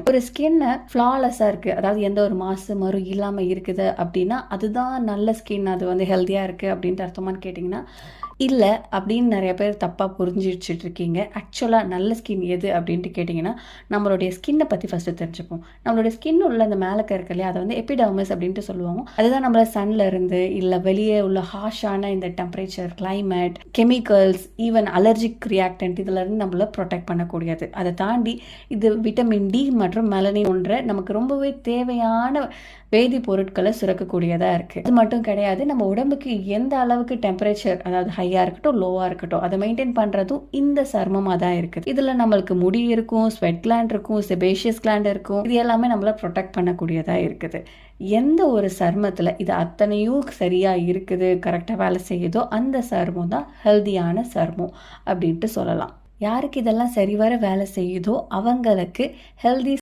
ஒரு ஸ்கின் ஃப்ளாலெஸ்ஸாக இருக்குது, அதாவது எந்த ஒரு மாசு மறு இல்லாமல் இருக்குது அப்படின்னா அதுதான் நல்ல ஸ்கின், அது வந்து ஹெல்த்தியாக இருக்குது அப்படின்ட்டு அர்த்தமானு கேட்டிங்கன்னா இல்லை அப்படின்னு நிறைய பேர் தப்பாக புரிஞ்சிச்சுட்டு இருக்கீங்க. ஆக்சுவலாக நல்ல ஸ்கின் எது அப்படின்ட்டு கேட்டிங்கன்னா நம்மளுடைய ஸ்கின்னை பற்றி ஃபஸ்ட்டு தெரிஞ்சுப்போம். நம்மளுடைய ஸ்கின் உள்ள அந்த மேலே இருக்கு இல்லையா, அதை வந்து எபிடர்மிஸ் அப்படின்ட்டு சொல்லுவாங்க. அதுதான் நம்மளை சன்ல இருந்து இல்லை வெளியே உள்ள ஹார்ஷான இந்த temperature, climate, chemicals, even allergic reactant இதிலேருந்து நம்மளை ப்ரொடெக்ட் பண்ணக்கூடியது. அதை தாண்டி இது விட்டமின் டி மற்றும் மெலனின் போன்ற நமக்கு ரொம்பவே தேவையான வேதி பொருட்களை சுரக்கக்கூடியதாக இருக்குது. அது மட்டும் கிடையாது, நம்ம உடம்புக்கு எந்த அளவுக்கு டெம்பரேச்சர், அதாவது ஹையாக இருக்கட்டும் லோவாக இருக்கட்டும், அதை மெயின்டைன் பண்ணுறதும் இந்த சர்மமாக தான் இருக்குது. இதில் நம்மளுக்கு முடி இருக்கும், ஸ்வெட் கிளாண்ட் இருக்கும், செபேஷியஸ் கிளாண்ட் இருக்கும். இது எல்லாமே நம்மளை ப்ரொடெக்ட் பண்ணக்கூடியதாக இருக்குது. எந்த ஒரு சர்மத்தில் இது அத்தனையும் சரியாக இருக்குது, கரெக்டாக வேலை செய்யுதோ அந்த சர்மம் தான் ஹெல்தியான சர்மம் அப்படின்ட்டு சொல்லலாம். யாருக்கு இதெல்லாம் சரிவர வேலை செய்யுதோ அவங்களுக்கு ஹெல்தி